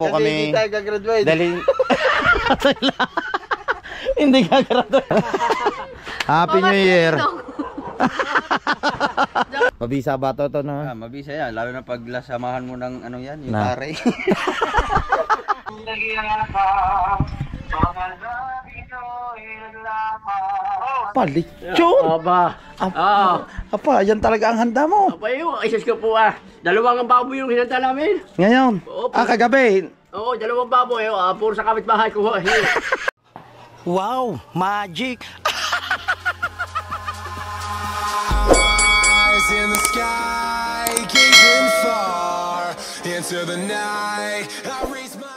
Po kasi kami, hindi tayo gagraduate. dahil hindi gagraduate. Happy New Year. Mabisa ba to no? Mabisa yan, lalo na pag lasamahan mo ng ano yan, yung Na. pare. Palitson! Aba. Apa, yan talaga ang handa mo. Aba yun, isas ko po dalawang baboy yung hinanda namin. Ngayon, Opo. kagabi. Oo, dalawang baboy. Puro sa kapitbahay ko. Wow, magic. Eyes in the sky, gazing far into the night. I raise my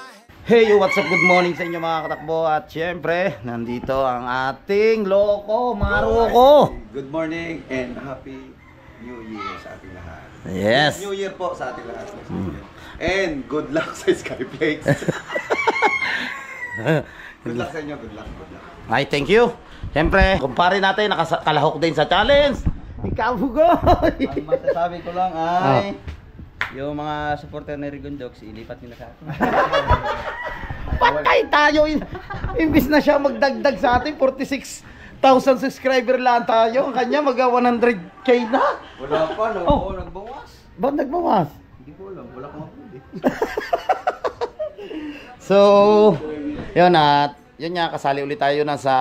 Hey, what's up? Good morning sa inyo mga katakbo. At syempre, nandito ang ating loko, Maroko. Good morning and happy New Year sa ating lahat. Yes. New Year po sa ating lahat. And good luck sa Skyflex. Good luck sa inyo, good luck, good luck. Ay, thank you. Syempre, kumpare natin, nakakalahok din sa challenge. Ikaw, Hugoy. Ang masasabi ko lang ay yung mga supporter ni Rigondox, ilipat nyo na sa akin. Patay tayo. Imbis na siya magdagdag sa atin, 46,000 subscriber lang tayo. Ang kanya mag 100k na. Wala pa, no? Oh. Nagbawas. Ba't nagbawas? Hindi ko alam, wala kang upload eh. So, yun at yun nga, kasali ulit tayo na sa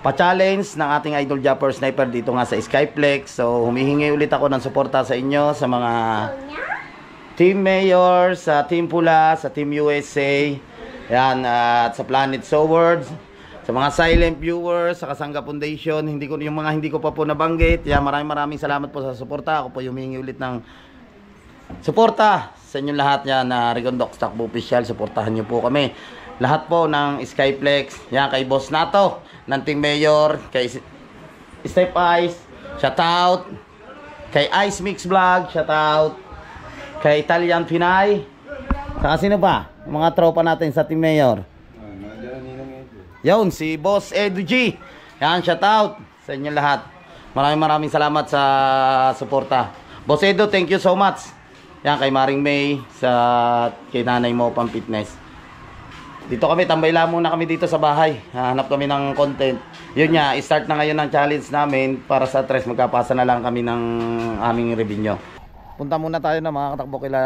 pa-challenge ng ating Idol Japper Sniper dito nga sa Skyflex. So, humihingi ulit ako ng suporta sa inyo, sa mga Team Mayor, sa Team Pula, sa Team USA, yan, at sa Planet Swords, sa mga silent viewers, sa Kasangga Foundation, yung mga hindi ko pa po nabanggit. Yan, maraming salamat po sa suporta. Ako po humihingi ulit ng suporta sa inyong lahat yan na Rigondox Takbo Official. Suportahan niyo po kami. Lahat po ng Skyflex, yan kay Boss Nato, ng Team Mayor, kay Step Ice, shout out, kay Ice Mix Vlog, shout out, kay Italian Pinay, saka sino pa? Yung mga tropa natin sa Team Mayor. Yun, si Boss Edu G. Yan, shout out sa inyo lahat. Maraming salamat sa suporta. Boss Edu, thank you so much. Yan, kay Maring May, kay Nanay mo pang fitness. Dito kami, tambay lang muna kami dito sa bahay. Hanap kami ng content. Yun nga, start na ngayon ng challenge namin. Para sa tres, magkapasa na lang kami ng aming revenue. Punta muna tayo na mga katakbo kila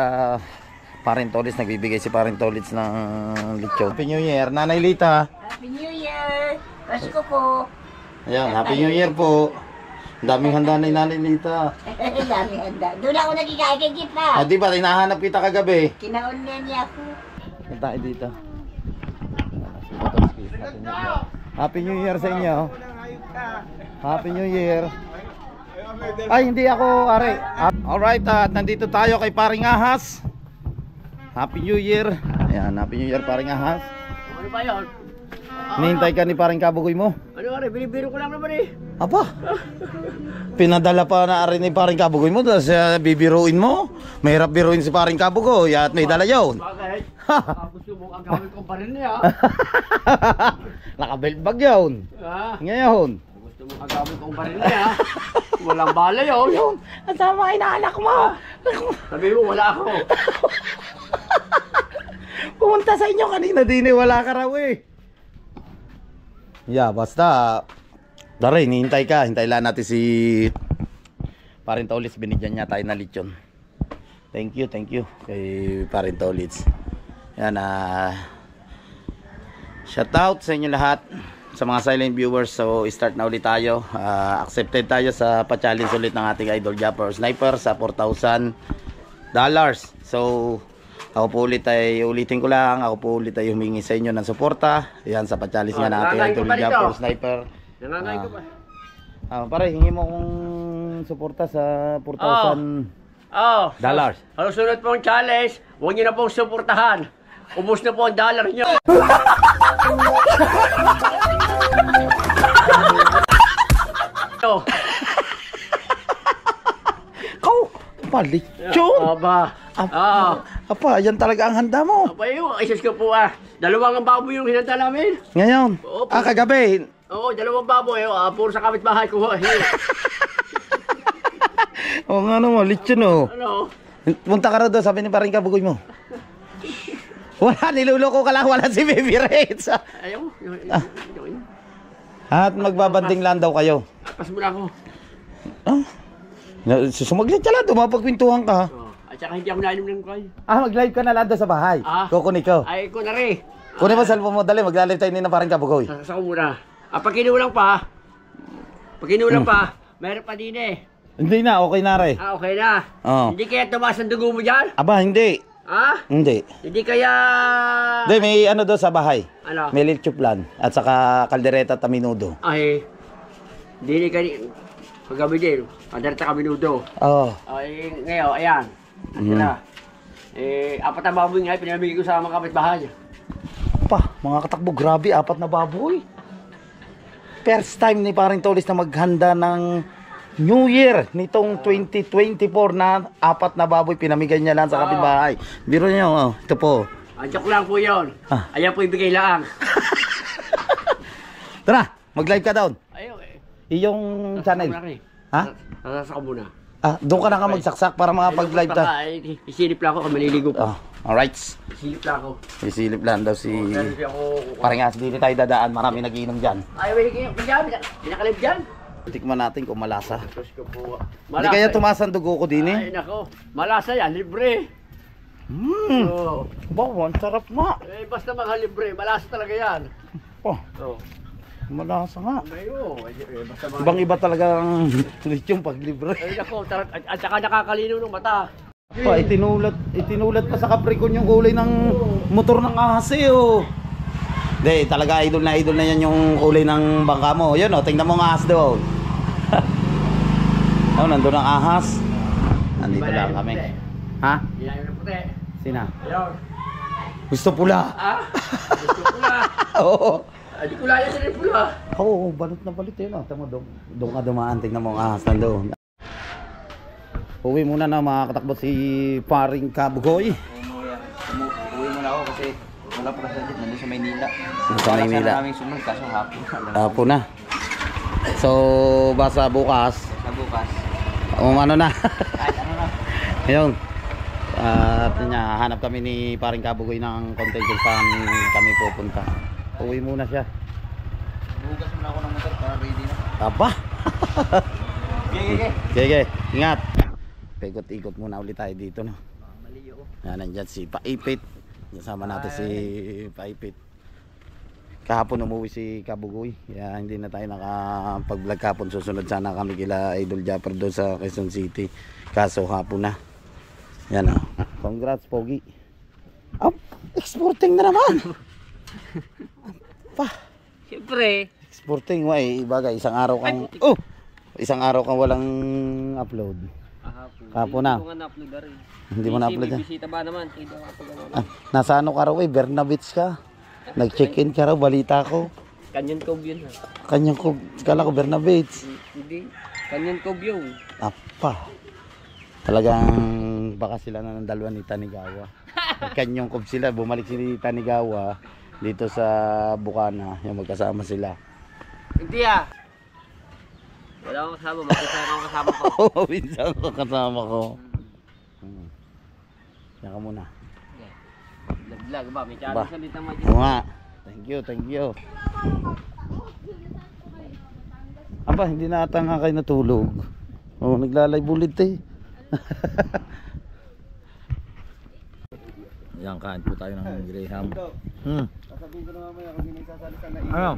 Parentolits. Nagbibigay si Parentolits ng lechon. Happy New Year, Nanay Lita. Happy New Year! Pasko po! Ayan, Happy New Year po. Ang daming handa ni Nanay Lita. Dami handa. Doon ako nagkikain kay Jeep na. Di ba, hinahanap kita kagabi. Kinaunyan niya ako. Punta tayo dito. Happy New Year sa inyo. Happy New Year. Ay, hindi ako, are. Alright, at nandito tayo kay Paring Ahas. Happy New Year. Ayan, Happy New Year, Paring Ahas. Ano ba yun? Nihintay ka ni Paring Kabugoy mo. Ano binibiro ko lang naman eh. Apa? Pinadala pa na rin ni Paring Kabugoy mo. Tapos bibiruin mo. Mahirap biruin si Paring Kabugoy. At may dala yun. Bakit? Gusto mo ang gamit kong pa rin niya. Nakabelt bag yun. Ngayon. Gusto mo ang gamit kong pa rin niya. Walang bala yun. Ang tama kay naanak mo. Sabi mo wala ako. Pumunta sa inyo kanina din eh. Wala ka raw eh. Yeah, basta Daray, hintay ka. Hintay lang natin si Parentolits. Binigyan niya tayo na lechon. Thank you kay Parentolits. Yan, shout out sa inyo lahat, sa mga silent viewers. So start na ulit tayo. Accepted tayo sa pa-challenge ulit ng ating Idol Japper Sniper sa $4,000. So ako po ulit ay ulitin ko lang, ako po ulit ay humingi sa inyo ng suporta. Yan sa pa-challenge nga natin Idol Japper Sniper. Nangangain ko pa. Pare, hingi mo kong suporta sa $4,000. Ang sunod pong challenge, huwag nyo na pong suportahan. Ubus na po ang dollar nyo. Kau, palitson! Aba. Apa, yan talaga ang handa mo. Aba yun, isas ko po dalawang baboy yung hinanda namin. Ngayon, Opo. kagabi. Oo, dalawang baboy. Puro sa kapitbahay ko. O nga naman, lechon o. Ano? Punta ka rin doon, sabi ni Paring Kabugoy mo. Wala, niluloko ka lang. Wala si Baby Reds. Ayaw. At magbabanding lang daw kayo. Pas mo na ako. Sumaglit ka lang, dumapagpintuhan ka. Oh. At saka hindi ako nainom ng kayo. Mag-live ka na lang doon sa bahay. Kukunin ko. Ay, ko na rin. Kunin mo cellphone mo, dali. Mag-live tayo nina parang kabugoy. Sasasa ko muna. Pag kinulang pa, meron pa din eh. Hindi na, okay na rin. Okay na. Hindi kaya tumaas ang dugo mo dyan? Aba, hindi. Hindi. Hindi kaya... Hindi, may ano doon sa bahay. Ano? May lechuplan at saka kaldereta taminudo. Ay, hindi ka ni... Paggabi din, pandarita kami nudo. Ay, ngayon, ayan. Sila. Apat na baboy nga, pinamigay ko sa mga kapitbahay. Mga katakbo, grabe, 4 na baboy. First time ni Paring Tolis na maghanda ng New Year nitong 2024 na 4 na baboy pinamigay niya lang sa kapitbahay. Biro niyo, ito po. Joke lang po yun. Ayan po ibigay lang. Tara, mag-live ka down. Ayaw eh. Iyong channel. Sasasa ko muna. Doon ka na ka magsaksak para makapag-live ta. Isilip lang ako kung maliligo pa. Alright. Isilip lang ako. Isilip lang daw si... Parang nga, dito tayo dadaan. Marami nagiinom dyan. Ay, may pinakalib dyan. Tikman natin kung malasa. Hindi Hindi kaya tumasan dugo ko din Ay, nako. Malasa yan, libre. Ang sarap nga. Basta mga libre, malasa talaga yan. Malasa nga. Basta mga... Ibang iba talaga ang yung pag libre. Ay, nako. At saka nakakalino ng mata. Itinulat pa sa Capricorn yung kulay ng motor ng ahas Hindi, talaga idol na yan yung kulay ng bangka mo. Yun tingnan mo ang ahas doon. Nandun ang ahas. Nandito lang kami. Hindi na yun ang puti. Sina? Ayun. Gusto pula. Gusto pula. Oo. Di ko laya sa rin pula. Oo, balot na balot yun. Tama doon ka dumaan. Tingnan mo ang ahas nandun. Uwi muna na mga katakbo si Paring Kabugoy. Uwi muna ako kasi wala pa kasi nandun sa Maynila. Sa Maynila. Sana namin sumunod kaso hapon. Hapon na. So, basta bukas. Sa bukas. Ano na. Kahit ano na. Ngayon. At hanap kami ni Paring Kabugoy ng content kung saan kami pupunta. Uwi muna siya. Bukas muna ako ng motor para ready na. Aba. Okay. Ingat. Ikot-ikot muna ulit tayo dito, no. Yan, nandyan si Paipit. Kasama natin si Paipit. Kahapon umuwi si Kabugoy. Kaya hindi na tayo nakapag-vlog kahapon. Susunod sana kami kila Idol Japper doon sa Quezon City. Kaso hapon na. Yan, congrats, Pogi. Exporting na naman. Siyempre. Exporting, bagay. Isang araw kang walang upload. Kahapon na. Hindi mo na-upload yan. Bisita ba naman? Nasa ano ka raw Bernabits ka. Nag-check-in ka raw, balita ko. Canyon Cove yun ha. Canyon Cove, kala ko Bernabits. Hindi. Canyon Cove yun. Talagang baka sila na ng dalawa ni Tanigawa. Canyon Cove sila, bumalik si Tanigawa dito sa Bukana, yung magkasama sila. Hindi wala akong kasama, makita akong kasama ko. Oo, minsan ko kasama ko. Yan ka muna. Vlog ba? May challenge ka dito mga Oo nga. Thank you. Hindi na ata nga kayo natulog. Naglalay bulit Yan, kain po tayo ng Graham. Sasabihin ko na mamaya kung sino sasalita na Ano?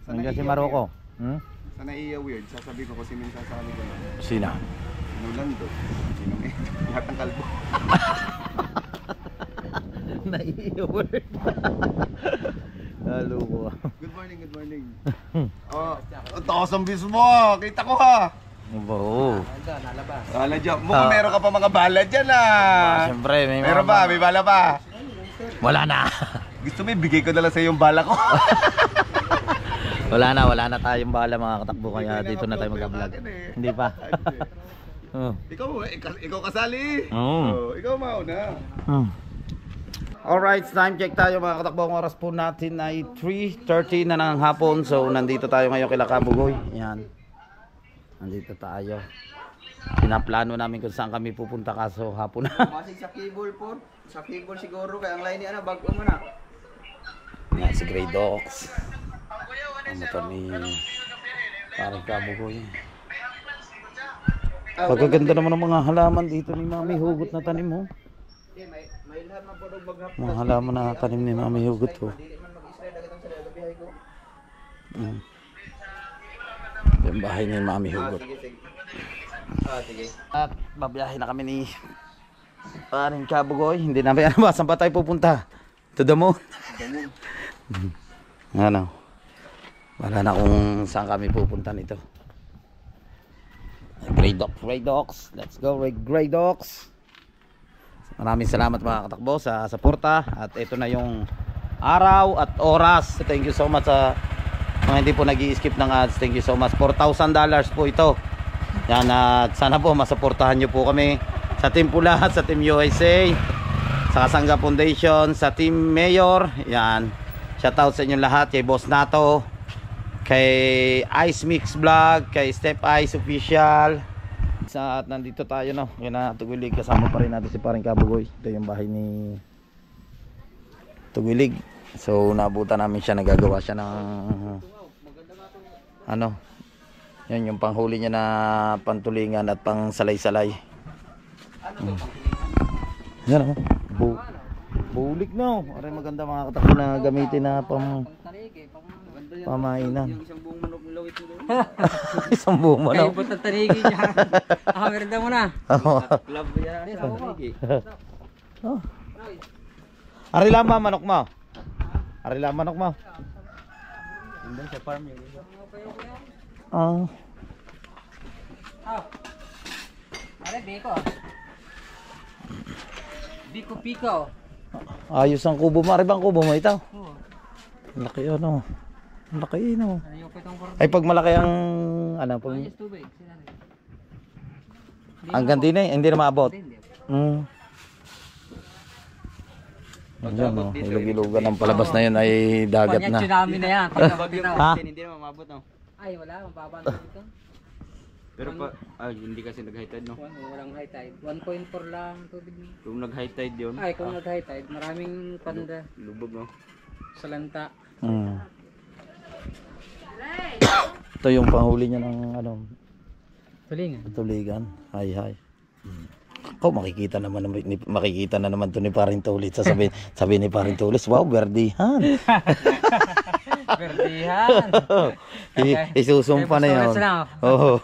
Nandiyan si Maroko. Sa naiiya weird, sasabihin ko kung sino sasali ko. Sina? Sino Lando? Sino lahat ng kalbo. Naiiword. Halo ko. Good morning. Taas ang bis mo. Kita ko ha. Oo. Bala dyan. Mukhang meron ka pa mga bala dyan Siyempre, may Meron ba? May bala pa? Wala na. Gusto mo ibigay ko na lang sa'yo yung bala ko. Wala na tayong bala mga katakbo kaya dito na tayo mag-vlog. Hindi pa. Ikaw kasali. Ikaw mauna. Alright, time check tayo mga katakbo. Ang oras po natin ay 3:30 na ng hapon. So nandito tayo ngayon kila Kabugoy. Yan. Nandito tayo. Pinaplano namin kung saan kami pupunta kaso hapon na. Masig sa cable po. Sa cable siguro kaya ang line ni ano bago mo na. Yan si Grey Dogs. Ang motor ni parang Kabugoy. Pagkaganda naman ng mga halaman dito ni Mami Hugot na tanim mo. May lahat man po maghap. Mga halaman na tanim ni Mami Hugot ko. Dili man mag-Israel dagat sa gabihay ko. Yung bahay ni Mami Hugot. Sige. Sige. At babiyahe na kami ni parang Kabugoy. Hindi namin ano ba saan ba tayo pupunta? To the moon. Ano? Wala na kung saan kami pupunta nito. Grey Dogs. Let's go, Grey Dogs. Maraming salamat mga katakbo sa suporta. At ito na yung araw at oras. Thank you so much sa mga hindi po nag-i-skip ng ads. Thank you so much. $4,000 po ito. Yan, at sana po masuportahan nyo po kami sa Team Pula, sa Team USA, sa Kasangga Foundation, sa Team Mayor. Yan. Shoutout sa inyo lahat, kay Boss Nato, kay Ice Mix Vlog, kay Step Ice Official. At nandito tayo no, kaya Tugulig, kasama pa rin natin si Parang Kabugoy. Ito yung bahay ni Tugulig. So nabutan namin siya, nagagawa siya ng ano, yan yung panghuli niya na pantulingan at pang salay-salay. Yan oh, bulik no. Aray maganda mga katakbo na gamitin na pamainan. Yung isang buong manok nilawit mo doon. Isang buong Kayo manok. po tatarigi dyan. Merenda mo na. Club yan sa tarigi. Oh. Ari lang ba manok mo? Ari lang manok mo? Hindi sa farm yun. Ah. Are, biko. Biko-piko. Ayos ang kubo mo. Ari bang kubo mo ito? Laki ano. Laki no. Ano yung pitong korte? Ay pag malaki ang ano pag Yes, tubig. hanggang din eh, hindi na maabot. Hindi. Ayan no, ilog-ilogan ng palabas na yun ay dagat Panya na. tsunami na yan. Ha? Hindi na mamabot no. Ay, wala. Mababa na dito. Pero pa hindi kasi nag-high tide no. Walang high tide. 1.4 lang tubig niya. Kung nag-high tide yun. Ay, kung nag-high tide, maraming panda Lubog no. sa lanta. Ito yung panghuli niya ng ano, Tulingan. tuligan. Hay. Ko makikita naman makikita na naman to ni Paring Tulit. Sabi ni Paring Tulit, wow, berdihan. Berdihan. Isusumpa na yun. Oo.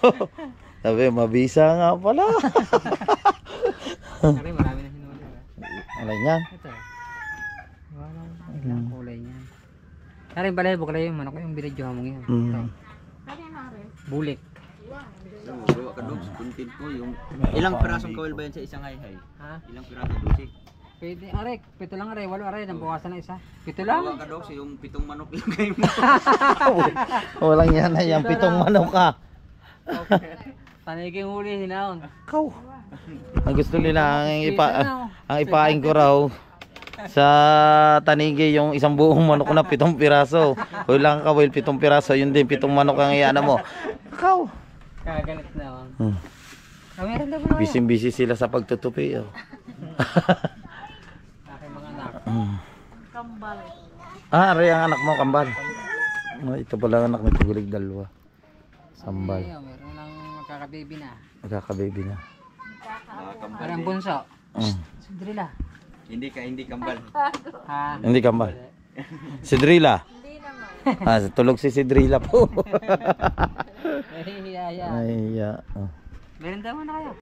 Sabi, mabisa nga pala. Kasi marami na hinuli. Ano yan? Ito. Wala. Kulay niya. Karin balay, bukalay yung manok yung binidyohan mo ngayon. Ito. Bulik. Gawa ka dogs, content po yung ilang pirasong kawil ba yan sa isang high? Ha? Ilang pirasong dosik? Pwede, aray, pito lang aray, walo aray, nabawasan na isa. Pito lang. Gawa ka dogs, yung 7 manok lang kayo mo. Walang yan na yan. 7 manok ka. Taniging huli, hinaon. Ikaw. Ang gusto nila ang ipain ko raw sa tanigi yung isang buong manok na 7 piraso. Walang kawil 7 piraso, yun din 7 manok ang iana mo. Ikaw. Kagalit na. Meron daw mo na. Busy sila sa pagtutupi. Oh. Aking mga anak. Kambal. Aray ang anak mo, kambal. Oh, ito pala ang anak ni Tugulig, dalawa. Sambal. Ayun, meron lang magkakababy na. Magkaka-baby na. Parang bunso. Sandrila. Hindi kambal. Ha? Hindi kambal. Si Drila. Hindi naman. Ah, tulog si Drila po. Ay, Ay, oh. meron daw mo na kayo.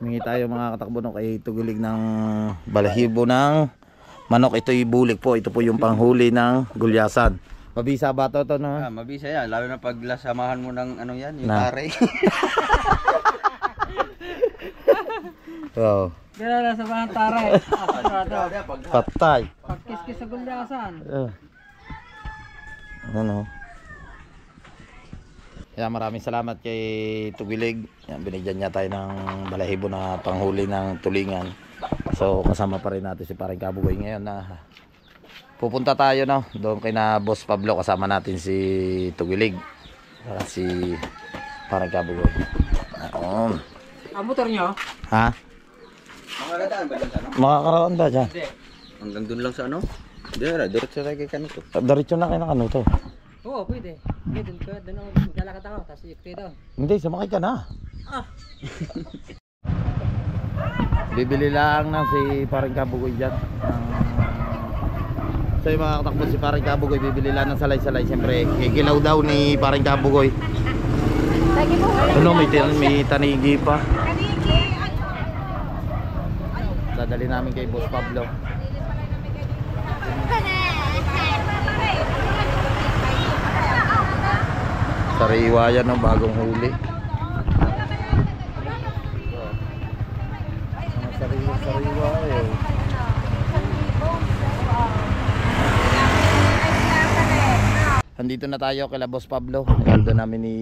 Mingi tayo mga katakbo no, kay Tugulig ng balahibo ng manok. Ito'y bulik po. Ito po yung panghuli ng gulyasan. Mabisa ba to no? Mabisa yan, lalo na pag lasamahan mo ng ano yan, yung Na. are. Wow. Pero nasa mga taray. Patay. Pagkiskis sa gulyasan. Ano? Kaya maraming salamat kay Tugilig. Yan, binigyan niya tayo ng balahibo na panghuli ng tulingan. So kasama pa rin natin si Parang Kabugoy ngayon na pupunta tayo no, doon kay na Boss Pablo, kasama natin si Tugilig. Si Parang Kabugoy. Yun. Ang motor nyo? Ha? Makakadaan ba dyan sa ano? Makakaroon ba dyan? Hanggang dun lang sa ano? Diretso tayo kay Kanuto. Diretso na kayo ng ano to. Oo, pwede. Pwede, doon ako, maglalakad ako, tapos ikti doon. Hindi, sumakay ka na. Bibili lang ng si Paring Kabugoy dyan. So yung mga katakbo si Paring Kabugoy, bibili lang ng salay-salay. Siyempre, kikilaw daw ni Paring Kabugoy. Ano, may tanigi pa. Dadali namin kay Boss Pablo. Sariwa yan, no? Bagong huli. Sariwa eh. Andito na tayo kay Boss Pablo. Naldo namin ni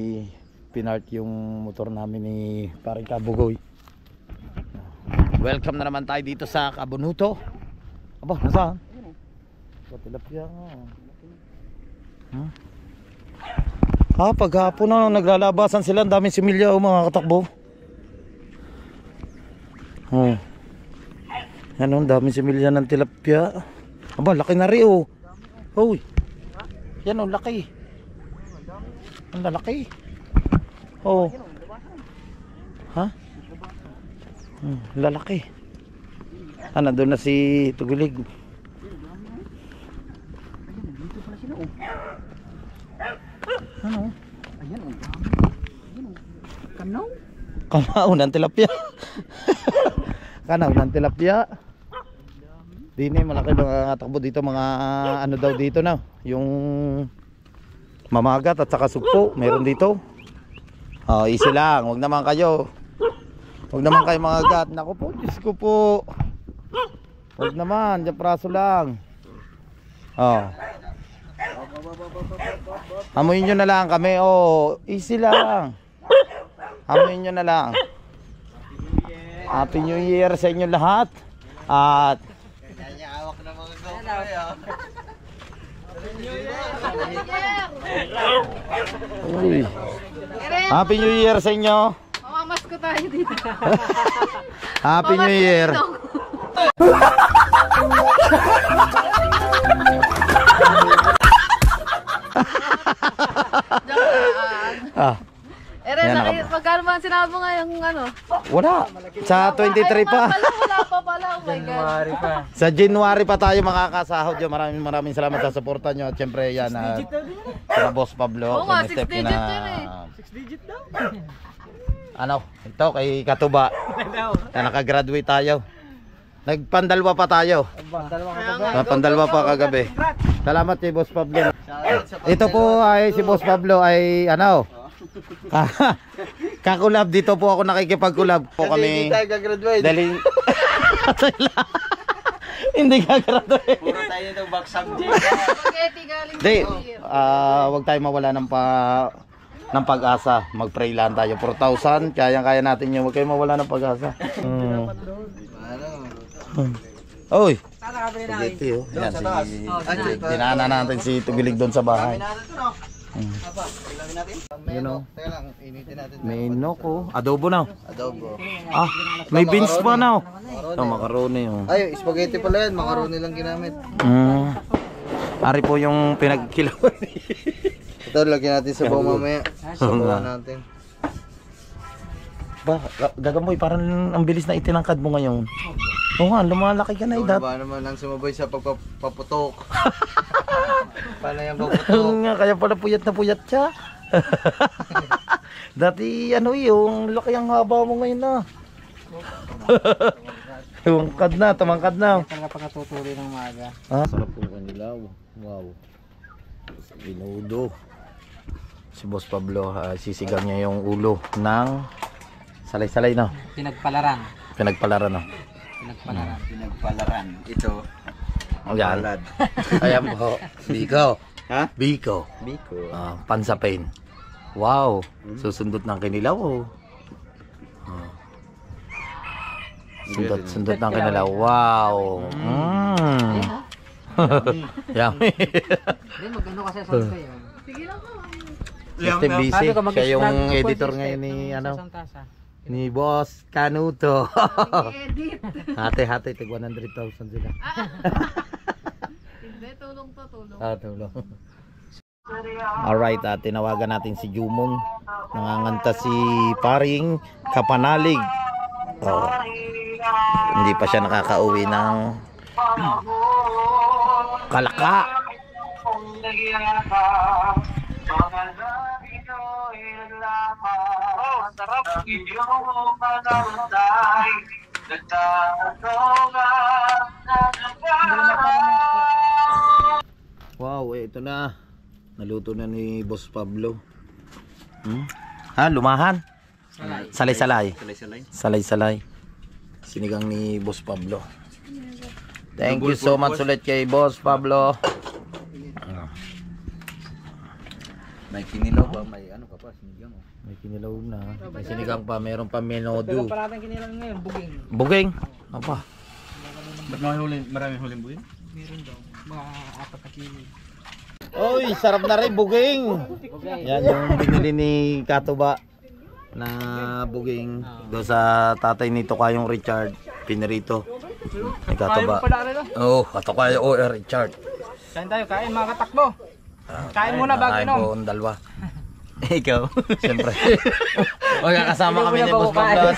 Pinart yung motor namin ni Paring Kabugoy. Welcome na naman tayo dito sa Cabonuto. Aba, nasaan? Tilapia nga. Huh? Ah, paghapon na naglalabasan sila, ang daming similya o mga katakbo. Oh. Ano, ang daming similya ng tilapia. Aba, laki na rin oh. Hoy. Yan oh, laki. Ang lalaki. Oh. Ha? Lalaki. Ah, nandun na si Tugulig. Ano? Ayan, ang dami. Ayan, kanaw. Kanaw ng tilapia. Kanaw ng tilapia. Dini, malaki mga takbo dito, mga ano daw dito na. Yung mamagat at saka sugpo, meron dito. Oh, easy lang, wag naman kayo. Wag naman kayo mga gat. Naku po, Diyos ko po. Wag naman, dyan praso lang. Oh. Hamuin nyo na lang kami. Oh, easy lang. Hamuin nyo na lang. Happy New Year sa inyo lahat. At uy. Happy New Year sa inyo. Mamamas ko tayo dito. Happy New Year. Ah, Eren, yan, magkano ba ang sinabi mo ngayong ano? wala. Sa 23 pa. Wala pa pala. Oh my God. Sa January pa tayo makakasahod yun. Maraming salamat sa suporta nyo. At syempre yan sa Boss Pablo. Oo nga, Kay Mr. 6 digit yun eh. 6 digit daw. Ano, ito kay Katuba. Na nakagraduate tayo. Nagpandalwa pa tayo. Pandalwa pa kagabi. Salamat kay Boss Pablo. Ito po ay si Boss Pablo ay ano? Kakulab, dito po ako nakikipagkulab po kami. Hindi tayo gagraduate. Dali. Hindi gagraduate. Puro tayo nito baksang J. Spaghetti galing Hindi, New Year. wag tayo mawala ng pag-asa. Mag-pray lang tayo. 4,000, kaya natin yun. Wag kayo mawala ng pag-asa. Oy. Spaghetti oh. Yan, dinaanan natin si Tugilig doon sa bahay. You know, Teka lang, initin natin. may noko. Adobo na. Adobo. Ah, may beans pa na. Ito, macaroni oh. Ay, spaghetti pala yan. Macaroni lang ginamit. Ari po yung pinagkilawan. Ito, lagyan natin sa baw mamaya. Sa baw natin. Ba, Gagamoy, parang ang bilis na itinangkad mo ngayon. Oo nga, lumalaki ka na edad. Ba naman lang sumabay sa pagpaputok. Paano yung paputok? Oo nga, kaya pala puyat na puyat siya. Dati ano yung laki ang haba mo ngayon na. Tumangkad na. Talaga pagkatutuloy ng maaga. Ah, sarap po kanilaw. Wow. Binudo. Si Boss Pablo, sisigang niya yung ulo ng salay-salay na. Pinagpalaran. Pinagpalaran na. Pinagpalaran. Ito. Ayan. Ayan po. Biko. Ha? Biko. Biko. Pansapin. Wow. Susundot ng kinilaw. Oh. Sundot ng kinilaw. Wow. Yummy. Hindi, magano kasi sa kayo. Sige lang po. Steve busy. Siya yung editor ngayon ni ano. Ni Boss Canuto. Edit. Hati-hati, tig 100,000 sila. Hindi, tulong to, tulong. Tulong. Alright, tinawagan natin si Jumong. Nanganganta si Paring Kapanalig. Hindi pa siya nakakauwi ng Kalaka. Wow, ito na. Naluto na ni Boss Pablo. Lumahan? Salay-salay. Salay-salay. Sinigang ni Boss Pablo. Thank you so much ulit kay Boss Pablo. May kinilaw ba? May ano ka pa? Sinigang mo. May kinilaw na. May sinigang pa. Meron pa menodo. Pero parating kinilang ngayon, buging. Buging? Apa? Ba't maraming huling buhin? Meron daw, mga 4 na kilo. Oy, sarap na rin buging. Yan yung binili ni Katuba na buging doon sa tatay nito kayong Richard Pinarito. Ni Katuba. Oh, Katuba Richard. Kain tayo, kain mga katakbo. Kain muna bago Kain inom. po ang dalawa. Ikaw? Siyempre. O kasama kami ni Boss Pablo.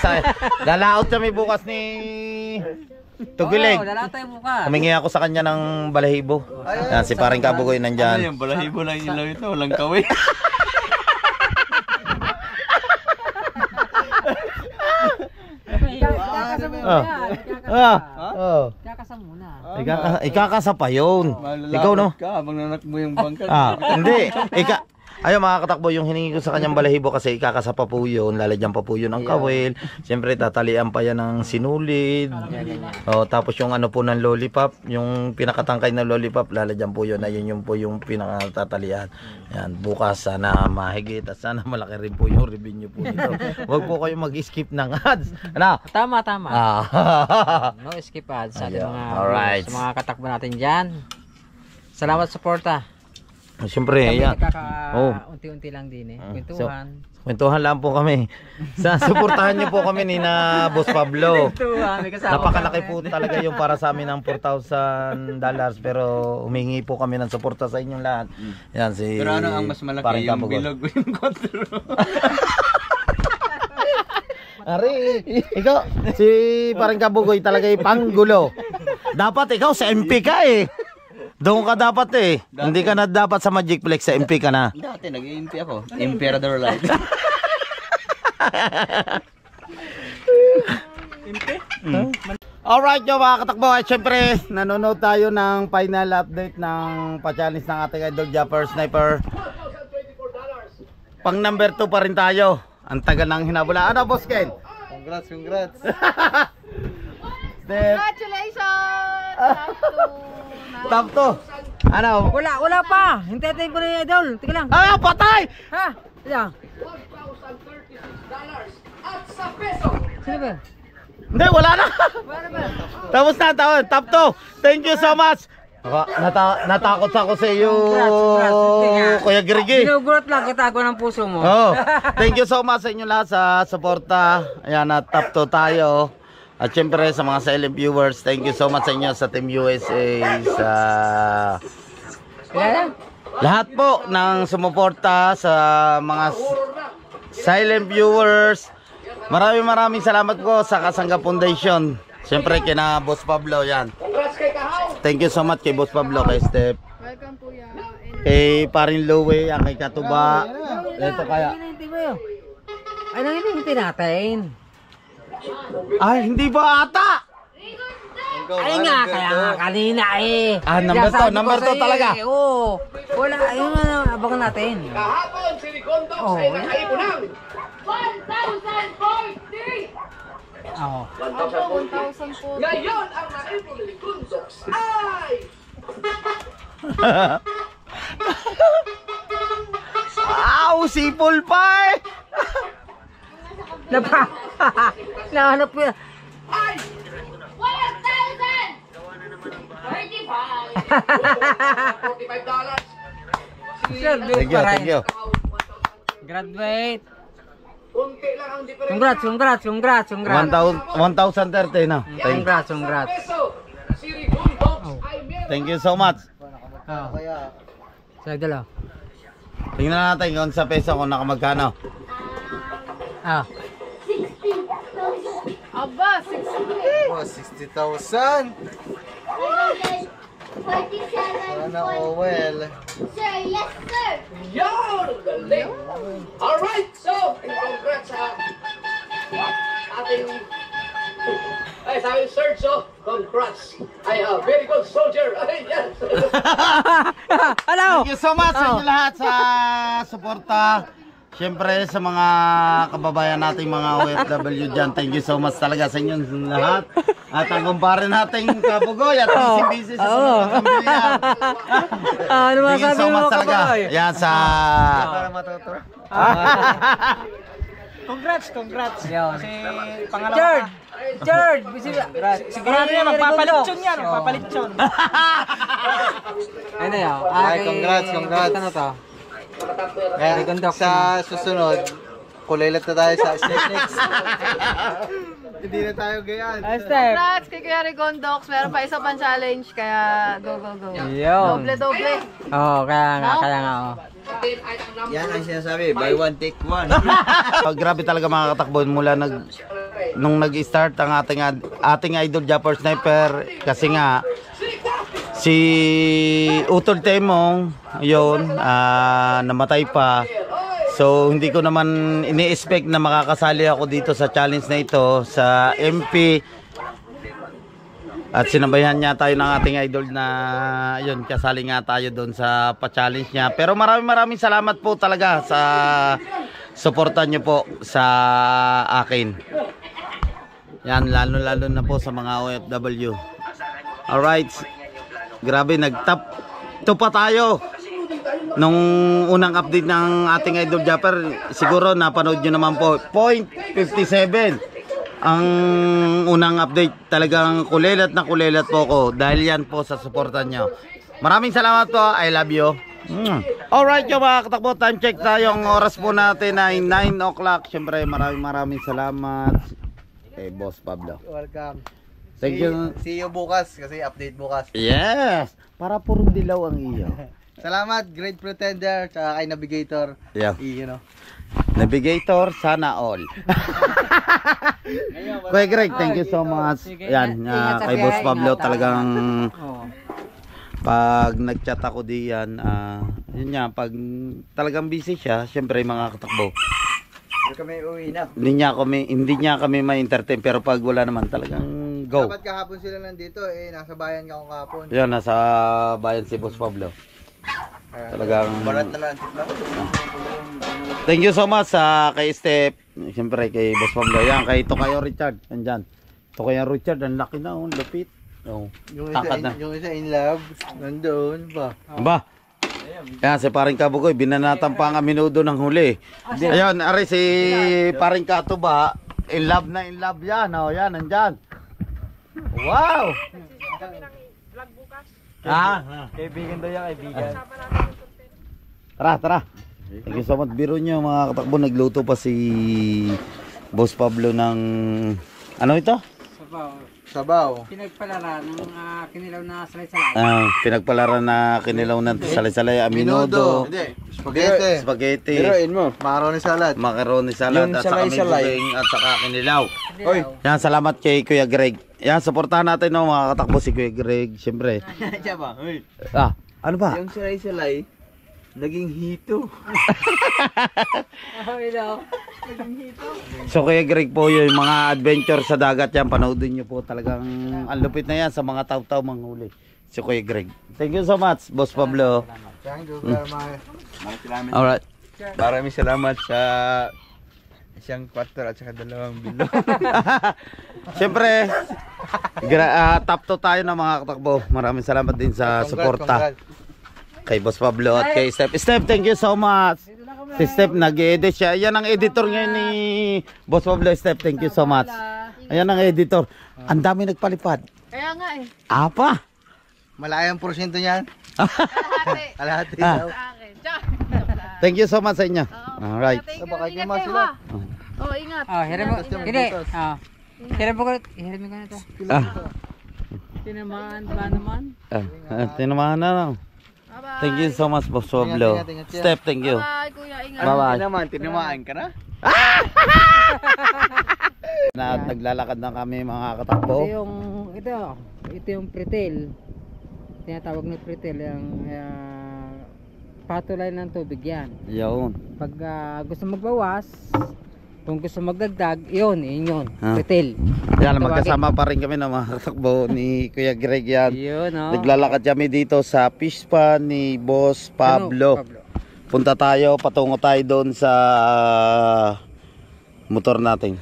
Lalaot kami bukas ni Tugilig. Dala tayo bukas. Humingi ako sa kanya ng balahibo. Yan, si Paring Kabugoy nandyan. Ano yung balahibo lang ilaw ito? Walang kawin. Kakasa muna. Ikakasa pa yun. Ikaw no? Ka, habang nanakbo yung bangka. Hindi. Ayaw mga katakbo, yung hiningi ko sa kanyang balahibo kasi ikakasa pa po yun, lalagyan pa po yun ng kawil. Siyempre tatalian pa yan ng sinulid. Tapos yung ano po ng lollipop, yung pinakatangkay na lollipop, lalagyan po yun. Ayun yung po yung pinakatatalian. Yan, bukas sana mahigit at sana malaki rin po yung revenue po nito. Huwag po kayo mag-skip ng ads. Ano? Tama. No skip ads sa ating mga, Alright. sa mga katakbo natin dyan. Salamat sa suporta. Siyempre, yan. Unti-unti lang din kwentuhan. Kwentuhan lang po kami. Suportahan niyo po kami ni na Boss Pablo. Napakalaki po talaga yung para sa amin ng $4,000 pero humingi po kami ng suporta sa inyong lahat. Yan si Pero ano ang mas malaki, yung bilog o yung kontrol? Ari, ikaw si Paring Kabugoy talaga yung panggulo. Dapat ikaw sa MP ka eh. Doon ka dapat eh. Hindi ka na dapat sa Magicplex, sa MP ka na. Dati nag-i-MP ako. Emperador Light. Alright yo mga katakbo, at syempre nanonood tayo ng final update ng pa-challenge ng ating idol Japper Sniper. Pang number 2 pa rin tayo. Ang tagal ng hinabula. Ano boss Ken? Congrats. Congratulations! Top 2. Ano? Wala pa. Hintay ko na idol. Tika lang. Patay! Ha? Yan. Sino ba? Hindi, wala na. Tapos na, top 2. Thank you so much. Natakot ako sa iyo, Kuya Grigi. Ginugulat lang kita ko ng puso mo. Thank you so much sa inyo lahat sa suporta. Ayan, top 2 tayo. At syempre sa mga silent viewers, thank you so much sa inyo sa Team USA, sa lahat po ng sumuporta sa mga silent viewers. Maraming salamat po sa Kasangga Foundation. Syempre kina Boss Pablo yan. Thank you so much kay Boss Pablo, kay Steph. Welcome kuya. Kay Parin Lowe, kay Katuba. Ito kaya. Ay, nang hinihintay natin. Ay, hindi ba ata? Ay nga, kaya nga kanina eh. Number 2 talaga. Oo. Wala, ayun nga, abangan natin. Kahapon, si Rigondo ay nakaipunang 1,040! Oo. 1,000 po. Ngayon, ang naipon ni Rigondo ay... Sipol pa eh! Nahanap ko yan. Ay! 1,045! $45! Thank you. Graduate. Kunti lang ang ang diferensya. Congrats. 1,030 na. Congrats. Peso. Si Rigon Dogs ay meron. Thank you so much. Sa dalaw. Tingnan natin kung sa peso kung nakamagkano. Aba, 60. Oh, 60,000. Sana well. Sir, yes, sir. Yan! Galing! Alright, so, congrats sa ating... Ay, sabi Sir, so, congrats. Ay, very good soldier. Ay, yes. Hello! Thank you so much sa inyo lahat sa suporta. Siyempre sa mga kababayan nating mga OFW dyan, thank you so much talaga sa inyo lahat. At ang kumpare nating Kabugoy at busy sa mga kambilyan. Ano Thank you so much talaga. Yan sa... Para matuto. Congrats. Yun. Kasi pangalawa George! sigurado yan, magpapalitsyon yan. Ano yun? Ay, congrats. Ano to? Kaya Conduct. sa susunod, kulilat na tayo sa step next. Hindi na tayo gayaan. Step! Congrats kay Kuya Rigon Dogs. Meron pa isa pang challenge, kaya go. Yun. Doble. Oo, kaya nga. Yan ang sinasabi, buy one, take one. Grabe talaga mga katakbo mula nung nag-start ang ating idol Japper Sniper kasi nga si Utol Temong yun namatay pa. So hindi ko naman ini-expect na makakasali ako dito sa challenge na ito sa MP. At sinabayan niya tayo ng ating idol na yun, kasali nga tayo doon sa pa-challenge niya. Pero maraming salamat po talaga sa suporta niyo po sa akin. Yan, lalo na po sa mga OFW. Alright, grabe, nag-top 2 pa tayo. Nung unang update ng ating idol Japper, siguro napanood nyo naman po, 0.57 ang unang update. Talagang kulelat po ko dahil yan po sa suportan nyo. Maraming salamat po, I love you. Alright yung mga katakbo, time check tayo. Ang oras po natin ay 9 o'clock. Siyempre maraming salamat kay Boss Pablo. Welcome. Thank you. See you bukas kasi update bukas. Yes, para purong dilaw ang iyo. Salamat, Great Pretender, tsaka kay Navigator. Yeah. You know. Navigator, sana all. Kuya Greg, thank you so much. Yan, kay Boss Pablo talagang pag nag-chat ako diyan, yun nga, pag talagang busy siya, syempre mga katakbo. Hindi kami uwi na. Hindi niya kami ma-entertain, pero pag wala naman talagang go. Dapat kahapon sila nandito, nasa bayan ka ako kahapon. Yan, nasa bayan si Boss Pablo. Talagang Barat na lang. thank you so much sa kay Step, siyempre kay Boss Pablo, yan, kay Tokayo Richard, andyan. Tokayo Richard, ang laki na, lupit. Yung isa in love, nandoon pa. Ba? Yan, si Paring Kabugoy, binanatan pa ang aminudo ng huli. Ayun, ari si Paring Katuba, in love yan, yan, andyan. Wow! Kaibigan daw yan, kaibigan. Tara. Thank you so much. Biro nyo mga katakbo, nagluto pa si Boss Pablo ng ano ito? Sabaw. Pinagpalala ng kinilaw na salay-salay. Pinagpalaran na kinilaw ng salay-salay, aminudo, Hindi. spaghetti, Biruin mo. Macaroni salad. macaroni salad, Yung at saka may salay-salay. buding, at saka kinilaw. Hoy. Yan, salamat kay Kuya Greg. Yan, supportahan natin no, mga katakbo si Kuya Greg, siyempre. Diyan ba? Hoy. Ano ba? Yung salay-salay, naging hito. So Kuya Greg po yung mga adventure sa dagat yan, panoodin nyo po, talagang ang lupit na yan sa mga taw-taw manghuli. Si Kuya Greg. Thank you so much, Boss Pablo. Thank you very much. Alright. Maraming salamat sa isang kwarto at saka 2 bilog. Siyempre, top 2 tayo ng mga katakbo. Maraming salamat din sa suporta. Kay Boss Pablo at kay Step. Step, thank you so much. Si Step nag-edit siya. Yan ang editor ngayon ni Boss Pablo. Step, thank you so much. Ayan ang editor. Ang dami nagpalipad. Kaya nga Apa? Malayang porsyento niyan. Kalahati. Kalahati Ah. daw. Sa akin. Thank you so much sa inyo. Alright. Thank you. Baka Ingat kumas kayo sila. ha. Oh, ingat. Hiram mo. Hindi. Hiram mo ko na to. Tinamaan ba naman? Tinamaan na lang. Bye-bye. Thank you so much, Boss Wablo. Ingat, ingat, ingat. Step, thank you. Bye, kuya. Ingat. Bye-bye. naman, tinamaan ka na? Naglalakad na kami mga katakbo. Ito yung pretil. Tinatawag na pretil yung patulay ng tubig yan. Yun. Pag gusto magbawas, kung gusto magdagdag, yun. Ah. Pretil. Yan, magkasama pa rin kami ng mga katakbo ni Kuya Greg yan. Yun, Naglalakad kami dito sa fish pan ni Boss Pablo. Punta tayo, patungo tayo doon sa motor natin.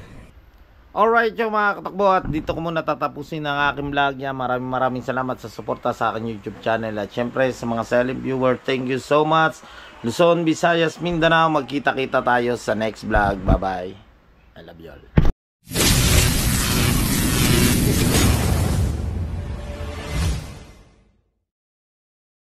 Alright yung mga katakbo, at dito ko muna tatapusin ang aking vlog niya. Maraming salamat sa suporta sa aking YouTube channel. At syempre sa mga silent viewer, thank you so much. Luzon, Visayas, Mindanao, magkita-kita tayo sa next vlog. Bye bye. I love you all.